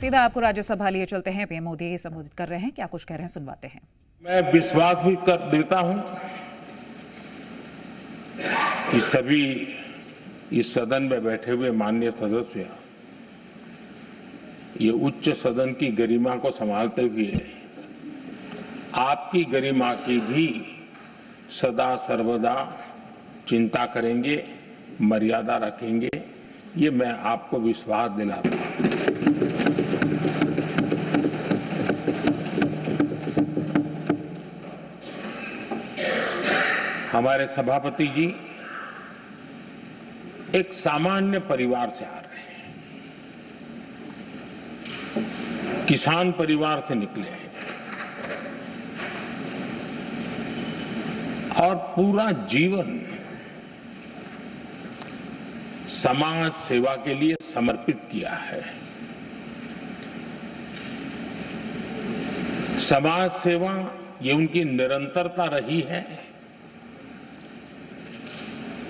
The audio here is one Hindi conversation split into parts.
सीधा आपको राज्यसभा लिए चलते हैं। पीएम मोदी संबोधित कर रहे हैं, क्या कुछ कह रहे हैं सुनवाते हैं। मैं विश्वास भी कर देता हूं कि सभी इस सदन में बैठे हुए माननीय सदस्य ये उच्च सदन की गरिमा को संभालते हुए आपकी गरिमा की भी सदा सर्वदा चिंता करेंगे, मर्यादा रखेंगे, ये मैं आपको विश्वास दिलाता हूं। हमारे सभापति जी एक सामान्य परिवार से आ रहे हैं, किसान परिवार से निकले हैं और पूरा जीवन समाज सेवा के लिए समर्पित किया है। समाज सेवा ये उनकी निरंतरता रही है।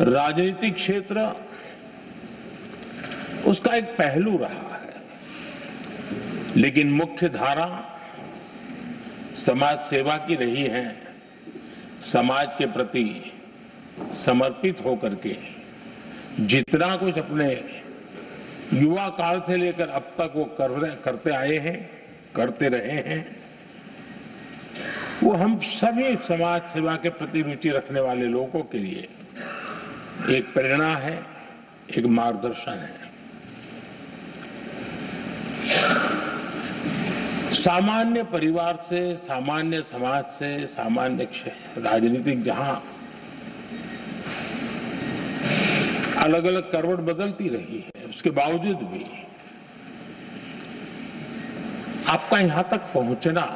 राजनीतिक क्षेत्र उसका एक पहलू रहा है, लेकिन मुख्य धारा समाज सेवा की रही है। समाज के प्रति समर्पित होकर के जितना कुछ अपने युवा काल से लेकर अब तक वो करते आए हैं, करते रहे हैं, वो हम सभी समाज सेवा के प्रति रुचि रखने वाले लोगों के लिए एक प्रेरणा है, एक मार्गदर्शन है। सामान्य परिवार से, सामान्य समाज से, सामान्य राजनीतिक जहां अलग अलग करवट बदलती रही है, उसके बावजूद भी आपका यहां तक पहुंचना,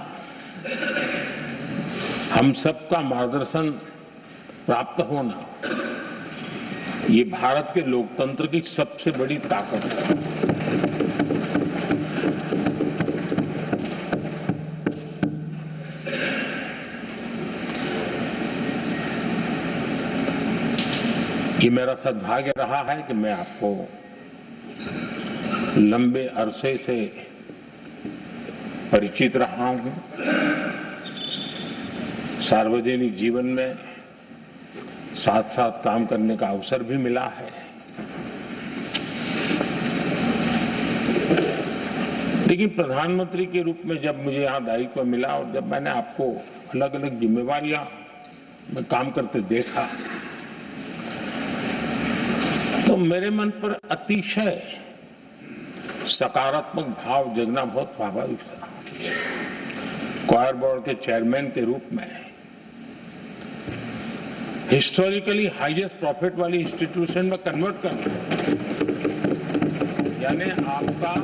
हम सबका मार्गदर्शन प्राप्त होना, ये भारत के लोकतंत्र की सबसे बड़ी ताकत है। ये मेरा सद्भाग्य रहा है कि मैं आपको लंबे अरसे से परिचित रहा हूं। सार्वजनिक जीवन में साथ साथ काम करने का अवसर भी मिला है। लेकिन प्रधानमंत्री के रूप में जब मुझे यहां दायित्व मिला और जब मैंने आपको अलग अलग जिम्मेवारियां में काम करते देखा, तो मेरे मन पर अतिशय सकारात्मक भाव जगना बहुत स्वाभाविक था। क्वायर बोर्ड के चेयरमैन के रूप में हिस्टोरिकली हाईएस्ट प्रॉफिट वाली इंस्टीट्यूशन में कन्वर्ट करना, यानी आपका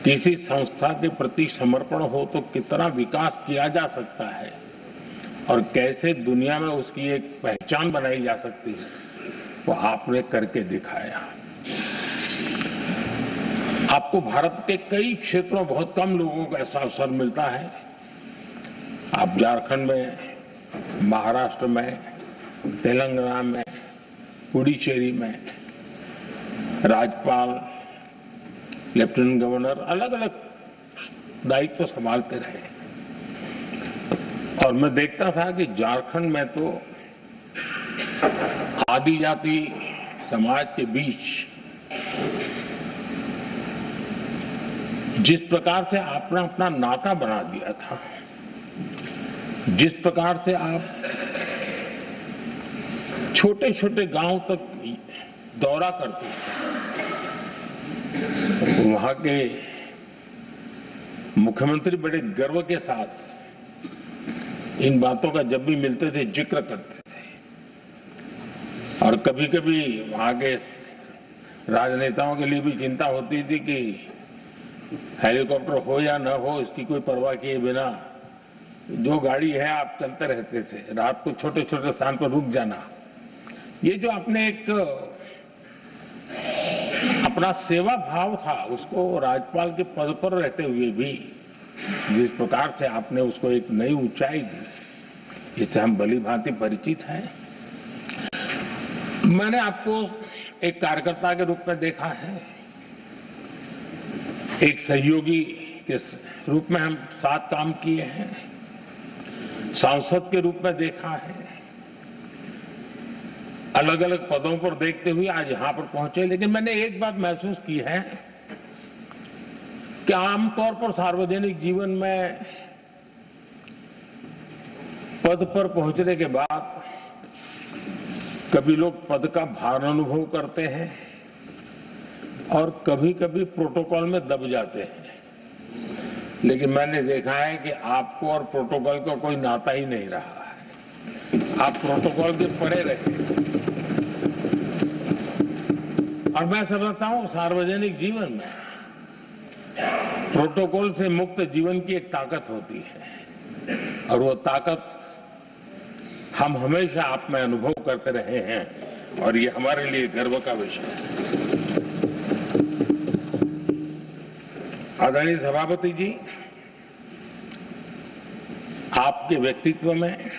किसी संस्था के प्रति समर्पण हो तो कितना विकास किया जा सकता है और कैसे दुनिया में उसकी एक पहचान बनाई जा सकती है, वो आपने करके दिखाया। आपको भारत के कई क्षेत्रों बहुत कम लोगों को ऐसा अवसर मिलता है। आप झारखंड में, महाराष्ट्र में, तेलंगाना में, पुडुचेरी में राज्यपाल, लेफ्टिनेंट गवर्नर अलग अलग दायित्व संभालते रहे और मैं देखता था कि झारखंड में तो आदिजाति समाज के बीच जिस प्रकार से आपने अपना नाता बना दिया था, जिस प्रकार से आप छोटे छोटे गांव तक दौरा करते थे, वहां के मुख्यमंत्री बड़े गर्व के साथ इन बातों का जब भी मिलते थे जिक्र करते थे और कभी कभी वहां के राजनेताओं के लिए भी चिंता होती थी कि हेलीकॉप्टर हो या न हो, इसकी कोई परवाह किए बिना जो गाड़ी है आप चलते रहते थे, रात को छोटे छोटे स्थान पर रुक जाना। ये जो आपने एक अपना सेवा भाव था, उसको राज्यपाल के पद पर रहते हुए भी जिस प्रकार से आपने उसको एक नई ऊंचाई दी, इससे हम भली भांति परिचित हैं। मैंने आपको एक कार्यकर्ता के रूप में देखा है, एक सहयोगी के रूप में हम साथ काम किए हैं, सांसद के रूप में देखा है, अलग अलग पदों पर देखते हुए आज यहां पर पहुंचे। लेकिन मैंने एक बात महसूस की है कि आमतौर पर सार्वजनिक जीवन में पद पर पहुंचने के बाद कभी लोग पद का भार अनुभव करते हैं और कभी कभी प्रोटोकॉल में दब जाते हैं। लेकिन मैंने देखा है कि आपको और प्रोटोकॉल का कोई नाता ही नहीं रहा है। आप प्रोटोकॉल के परे रहे और मैं समझता हूं सार्वजनिक जीवन में प्रोटोकॉल से मुक्त जीवन की एक ताकत होती है और वो ताकत हम हमेशा आप में अनुभव करते रहे हैं और ये हमारे लिए गर्व का विषय है। आदरणीय सभापति जी, आपके व्यक्तित्व में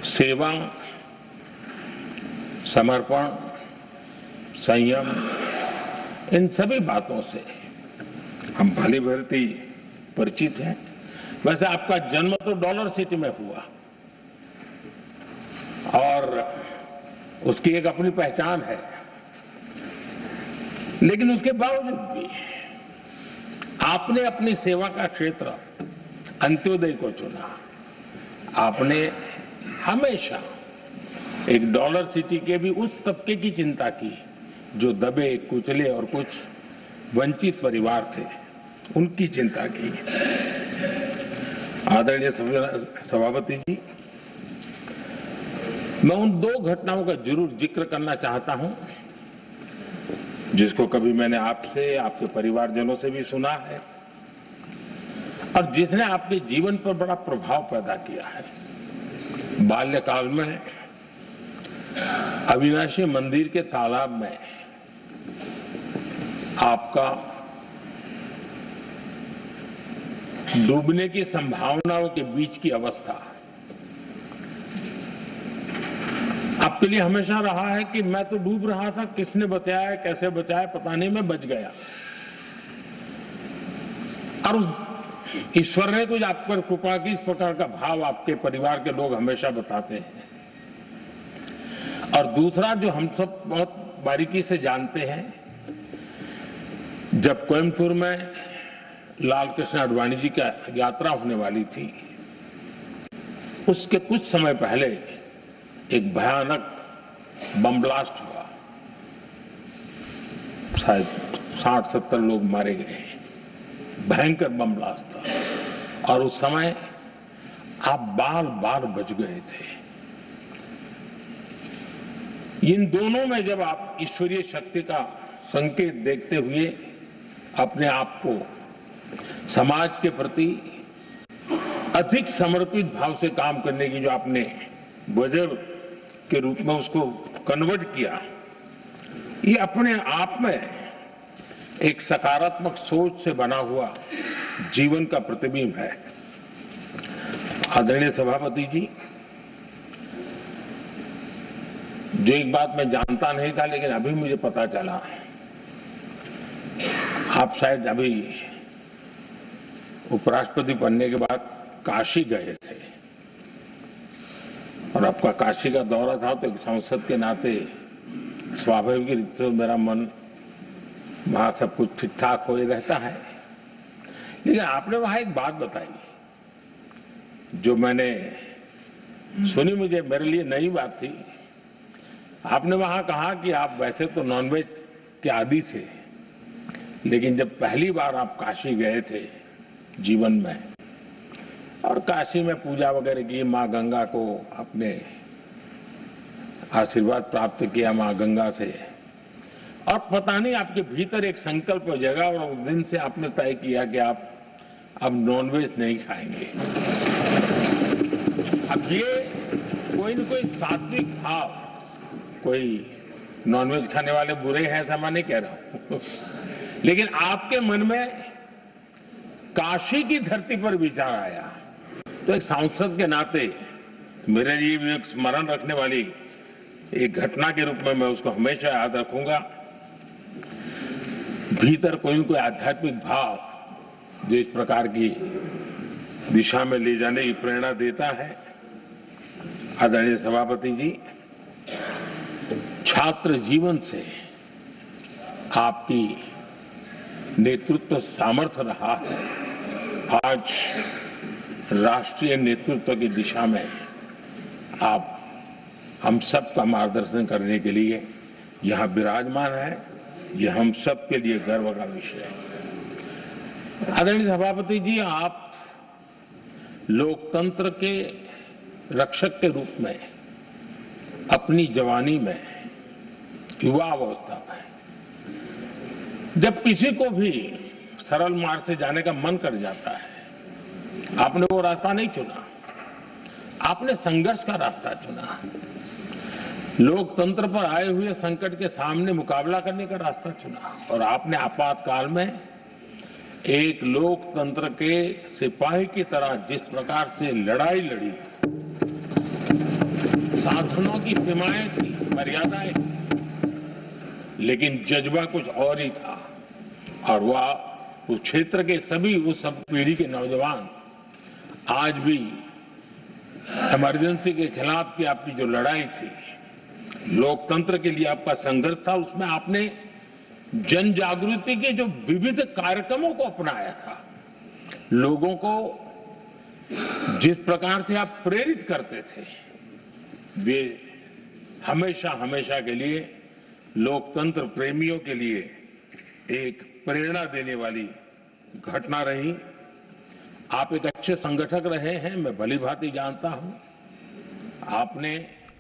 सेवा, समर्पण, संयम, इन सभी बातों से हम भली भांति परिचित हैं। वैसे आपका जन्म तो डॉलर सिटी में हुआ और उसकी एक अपनी पहचान है, लेकिन उसके बावजूद भी आपने अपनी सेवा का क्षेत्र अंत्योदय को चुना। आपने हमेशा एक डॉलर सिटी के भी उस तबके की चिंता की जो दबे, कुचले और कुछ वंचित परिवार थे, उनकी चिंता की। आदरणीय सभापति जी, मैं उन दो घटनाओं का जरूर जिक्र करना चाहता हूं जिसको कभी मैंने आपसे परिवारजनों से भी सुना है और जिसने आपके जीवन पर बड़ा प्रभाव पैदा किया है। बाल्यकाल में अविनाशी मंदिर के तालाब में आपका डूबने की संभावनाओं के बीच की अवस्था आपके लिए हमेशा रहा है कि मैं तो डूब रहा था, किसने बचाया, कैसे बचाया पता नहीं, मैं बच गया। और ईश्वर ने कुछ आप पर कृपा की, इस प्रकार का भाव आपके परिवार के लोग हमेशा बताते हैं। और दूसरा जो हम सब बहुत बारीकी से जानते हैं, जब कोयम्बतूर में लाल कृष्ण आडवाणी जी की यात्रा होने वाली थी, उसके कुछ समय पहले एक भयानक बम ब्लास्ट हुआ। शायद 60-70 लोग मारे गए। भयंकर बम ब्लास्ट था और उस समय आप बार बार बच गए थे। इन दोनों में जब आप ईश्वरीय शक्ति का संकेत देखते हुए अपने आप को समाज के प्रति अधिक समर्पित भाव से काम करने की जो आपने वजह के रूप में उसको कन्वर्ट किया, ये अपने आप में एक सकारात्मक सोच से बना हुआ जीवन का प्रतिबिंब है। आदरणीय सभापति जी, जो एक बात मैं जानता नहीं था लेकिन अभी मुझे पता चला, आप शायद अभी उपराष्ट्रपति बनने के बाद काशी गए थे और आपका काशी का दौरा था, तो एक सांसद के नाते स्वाभाविक रूप से मेरा मन वहां सब कुछ ठीक ठाक हो ही रहता है। लेकिन आपने वहां एक बात बताई जो मैंने सुनी, मुझे मेरे लिए नई बात थी। आपने वहां कहा कि आप वैसे तो नॉनवेज के आदी थे, लेकिन जब पहली बार आप काशी गए थे जीवन में और काशी में पूजा वगैरह की, मां गंगा को अपने आशीर्वाद प्राप्त किया मां गंगा से, और पता नहीं आपके भीतर एक संकल्प जगा और उस दिन से आपने तय किया कि आप अब नॉनवेज नहीं खाएंगे। अब ये कोई न कोई सात्विक भाव, कोई नॉनवेज खाने वाले बुरे हैं ऐसा मैं नहीं कह रहा हूं, लेकिन आपके मन में काशी की धरती पर विचार आया, तो एक सांसद के नाते मेरे लिए भी एक स्मरण रखने वाली एक घटना के रूप में मैं उसको हमेशा याद रखूंगा। भीतर कोई न कोई आध्यात्मिक भाव जो इस प्रकार की दिशा में ले जाने की प्रेरणा देता है। आदरणीय सभापति जी, छात्र जीवन से आपकी नेतृत्व सामर्थ्य रहा है। आज राष्ट्रीय नेतृत्व की दिशा में आप हम सब का मार्गदर्शन करने के लिए यहां विराजमान है। यह हम सब के लिए गर्व का विषय है। आदरणीय सभापति जी, आप लोकतंत्र के रक्षक के रूप में अपनी जवानी में, युवा अवस्था में, जब किसी को भी सरल मार्ग से जाने का मन कर जाता है, आपने वो रास्ता नहीं चुना, आपने संघर्ष का रास्ता चुना। लोकतंत्र पर आए हुए संकट के सामने मुकाबला करने का रास्ता चुना और आपने आपातकाल में एक लोकतंत्र के सिपाही की तरह जिस प्रकार से लड़ाई लड़ी, साधनों की सीमाएं थी, मर्यादाएं थी, लेकिन जज्बा कुछ और ही था। और वह उस क्षेत्र के सभी उस सब पीढ़ी के नौजवान आज भी इमरजेंसी के खिलाफ की आपकी जो लड़ाई थी, लोकतंत्र के लिए आपका संघर्ष था, उसमें आपने जन जागृति के जो विविध कार्यक्रमों को अपनाया था, लोगों को जिस प्रकार से आप प्रेरित करते थे, वे हमेशा हमेशा के लिए लोकतंत्र प्रेमियों के लिए एक प्रेरणा देने वाली घटना रही। आप एक अच्छे संगठक रहे हैं, मैं भली भांति जानता हूं। आपने